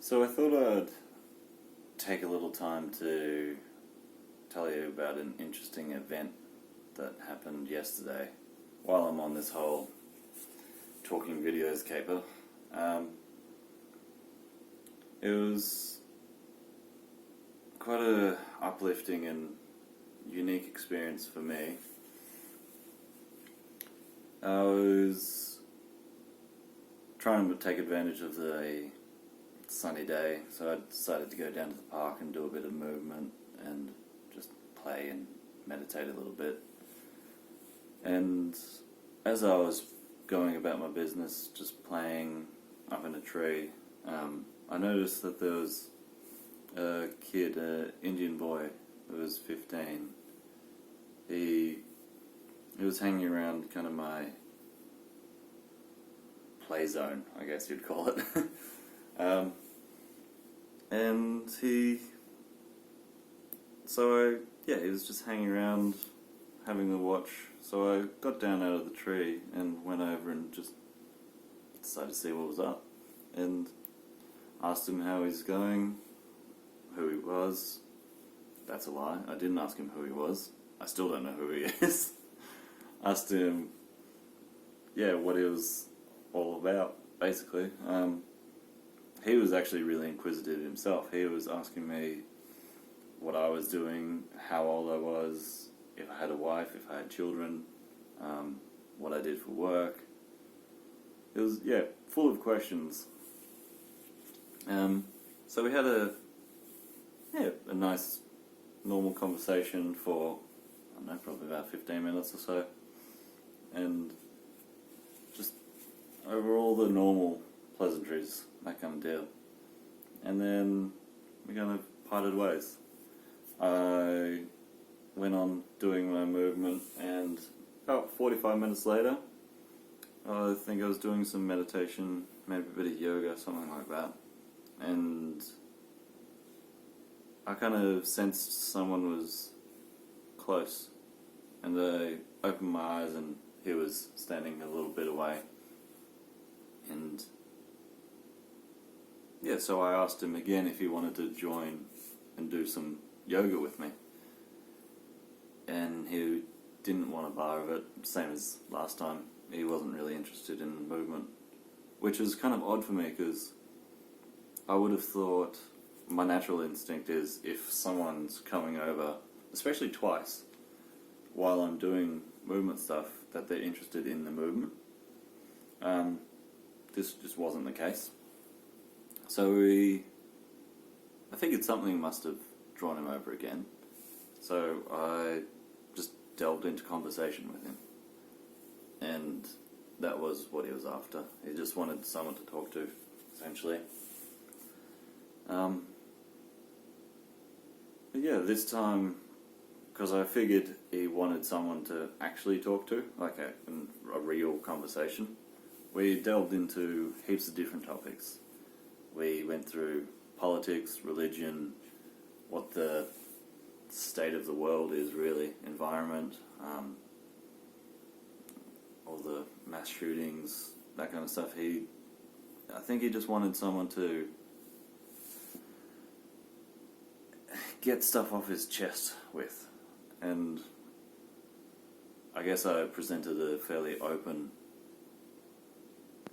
So I thought I'd take a little time to tell you about an interesting event that happened yesterday while I'm on this whole talking videos caper. It was quite a uplifting and unique experience for me. I was trying to take advantage of the sunny day, so I decided to go down to the park and do a bit of movement and just play and meditate a little bit. And as I was going about my business, just playing up in a tree, I noticed that there was a kid, an Indian boy who was 15. He was hanging around kind of my play zone, I guess you'd call it. And he was just hanging around having a watch. So I got down out of the tree and went over and just decided to see what was up. And asked him how he's going, who he was. That's a lie. I didn't ask him who he was. I still don't know who he is. Asked him, what he was all about, basically. He was actually really inquisitive himself. He was asking me what I was doing, how old I was, if I had a wife, if I had children, what I did for work. It was, full of questions. So we had a nice, normal conversation for, I don't know, probably about 15 minutes or so. And just over all the normal pleasantries, that kind of deal. And then we kind of parted ways. I went on doing my movement, and about 45 minutes later, I think I was doing some meditation, maybe a bit of yoga, something like that. And I kind of sensed someone was close. And I opened my eyes and he was standing a little bit away. And so I asked him again if he wanted to join and do some yoga with me. And he didn't want a bar of it, same as last time. He wasn't really interested in the movement, which is kind of odd for me because I would have thought my natural instinct is if someone's coming over, especially twice, while I'm doing movement stuff, that they're interested in the movement. This just wasn't the case. So I figured something must have drawn him over again. So I just delved into conversation with him. And that was what he was after. He just wanted someone to talk to, essentially. This time, because I figured he wanted someone to actually talk to, like a real conversation, we delved into heaps of different topics. We went through politics, religion, what the state of the world is really, environment, all the mass shootings, that kind of stuff. I think he just wanted someone to get stuff off his chest with. And I guess I presented a fairly open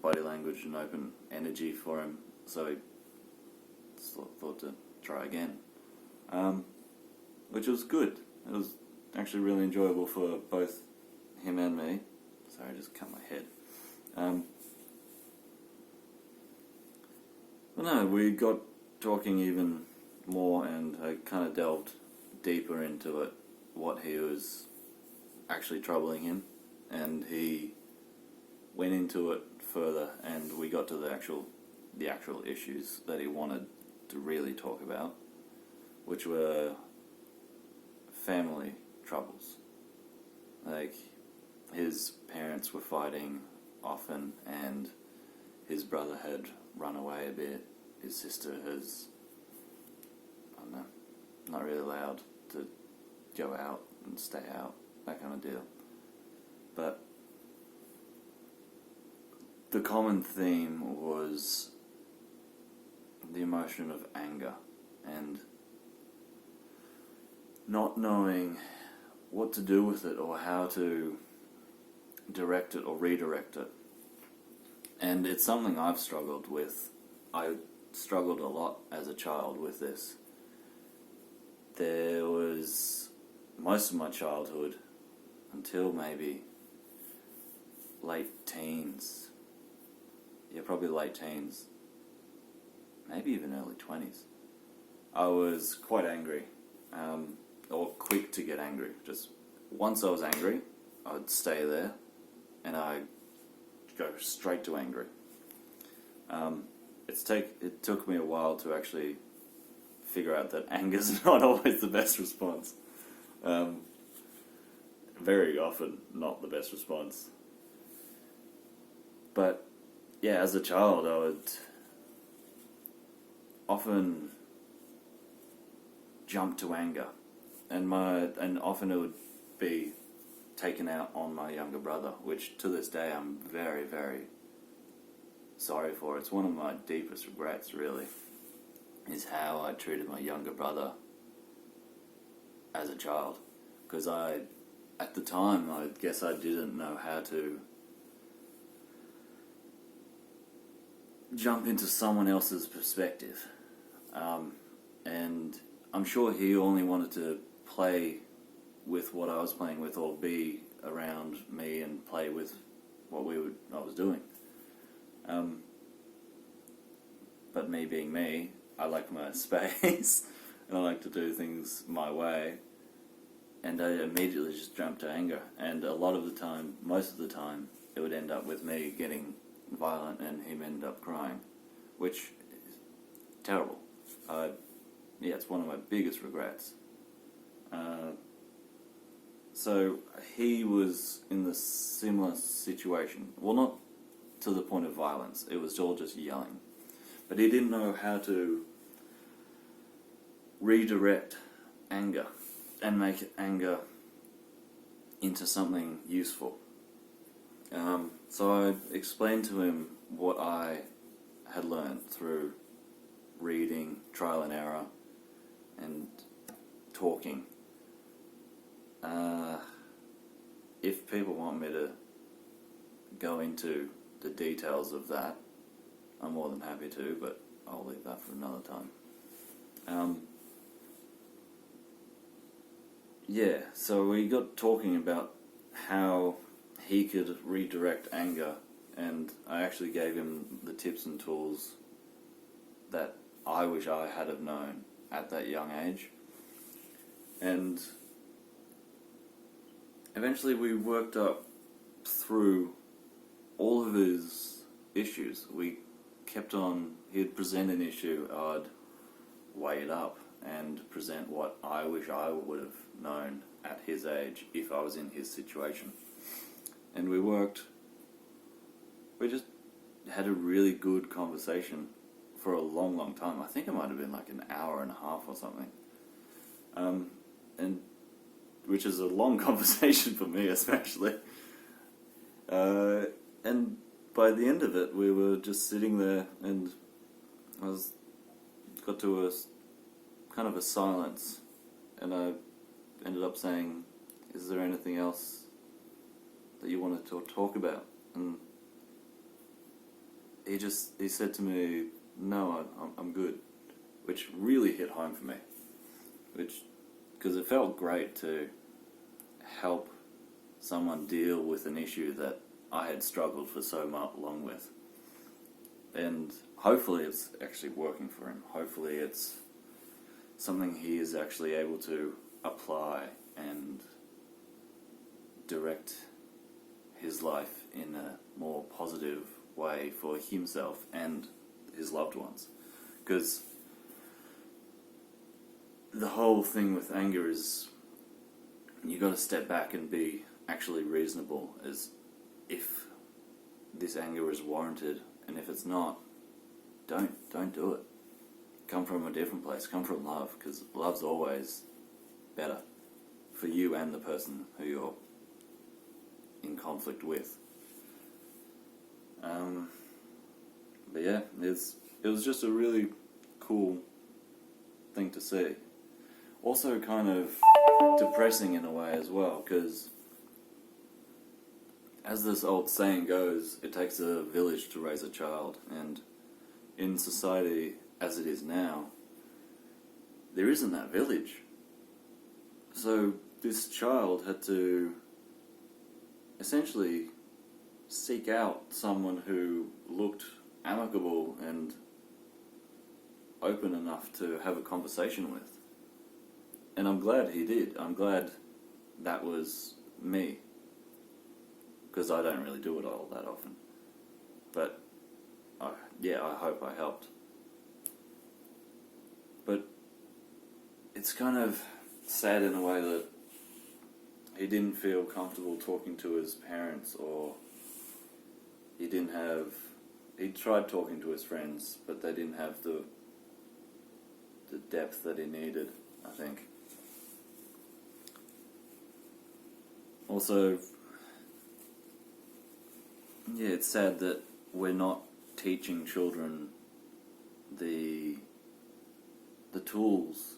body language and open energy for him, so he thought to try again. Which was good. It was actually really enjoyable for both him and me. Sorry, I just cut my head. We got talking even more, and I kind of delved deeper into it, what he was actually troubling him, and he went into it further, and we got to the actual issues that he wanted to really talk about, which were family troubles. Like, his parents were fighting often, and his brother had run away a bit. His sister has, I don't know, not really allowed to go out and stay out, that kind of deal. But the common theme was the the emotion of anger and not knowing what to do with it or how to direct it or redirect it. And it's something I've struggled with. I struggled a lot as a child with this. There was most of my childhood until maybe late teens. Yeah, probably late teens. Maybe even early 20s. I was quite angry, or quick to get angry. Just once I was angry, I'd stay there, and I'd go straight to angry. It took me a while to actually figure out that anger's not always the best response. Very often not the best response. But yeah, as a child, I would often jump to anger, and often it would be taken out on my younger brother, which to this day I'm very, very sorry for. It's one of my deepest regrets, really, is how I treated my younger brother as a child. Because at the time, I guess I didn't know how to jump into someone else's perspective. And I'm sure he only wanted to play with what I was playing with, or be around me and play with what I was doing. But me being me, I like my space, and I like to do things my way, and I immediately just jumped to anger. And a lot of the time, most of the time, it would end up with me getting violent and him end up crying, which is terrible. Yeah, it's one of my biggest regrets. So he was in the similar situation. Well, not to the point of violence. It was all just yelling. But he didn't know how to redirect anger and make anger into something useful. So I explained to him what I had learned through reading, trial and error, and talking. If people want me to go into the details of that, I'm more than happy to, but I'll leave that for another time. Yeah, so we got talking about how he could redirect anger, and I actually gave him the tips and tools that I wish I had have known at that young age. And eventually we worked up through all of his issues. We kept on, he'd present an issue, I'd weigh it up and present what I wish I would have known at his age if I was in his situation. And we just had a really good conversation for a long, long time. I think it might have been like an hour and a half or something. And which is a long conversation for me, especially. And by the end of it, we were just sitting there, and got to a kind of a silence, and I ended up saying, "Is there anything else that you wanted to talk about?" And he said to me, "No, I'm good," which really hit home for me. Because it felt great to help someone deal with an issue that I had struggled for so long with. And hopefully it's actually working for him. Hopefully it's something he is actually able to apply and direct his life in a more positive way for himself and his loved ones. Because the whole thing with anger is you got to step back and be actually reasonable as if this anger is warranted, and if it's not, don't do it. Come from a different place. Come from love, because love's always better for you and the person who you're in conflict with. But yeah, it was just a really cool thing to see. Also kind of depressing in a way as well, because as this old saying goes, it takes a village to raise a child, and in society as it is now, there isn't that village. So this child had to essentially seek out someone who looked amicable and open enough to have a conversation with. And I'm glad he did. I'm glad that was me. Because I don't really do it all that often. But, yeah, I hope I helped. But it's kind of sad in a way that he didn't feel comfortable talking to his parents, or he tried talking to his friends, but they didn't have the depth that he needed, I think. Also, yeah, it's sad that we're not teaching children the tools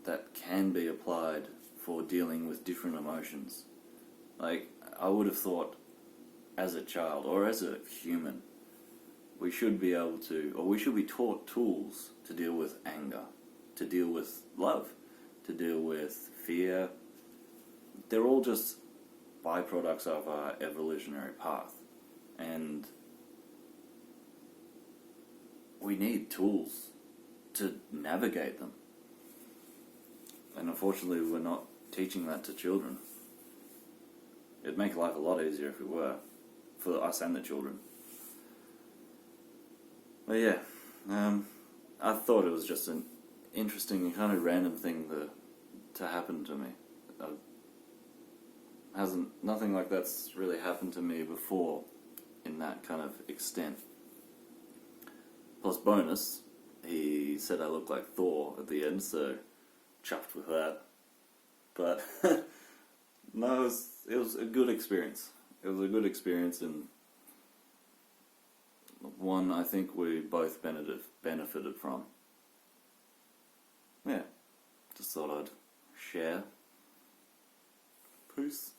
that can be applied for dealing with different emotions. Like, I would have thought as a child, or as a human, we should be able to, or we should be taught tools to deal with anger, to deal with love, to deal with fear. They're all just byproducts of our evolutionary path. And we need tools to navigate them. And unfortunately, we're not teaching that to children. It'd make life a lot easier if we were, for us and the children. But yeah, I thought it was just an interesting and kind of random thing to happen to me. Nothing like that's really happened to me before in that kind of extent. Plus bonus, he said I look like Thor at the end, so chuffed with that. But no, it was a good experience. It was a good experience, and one I think we both benefited from. Yeah, just thought I'd share. Peace.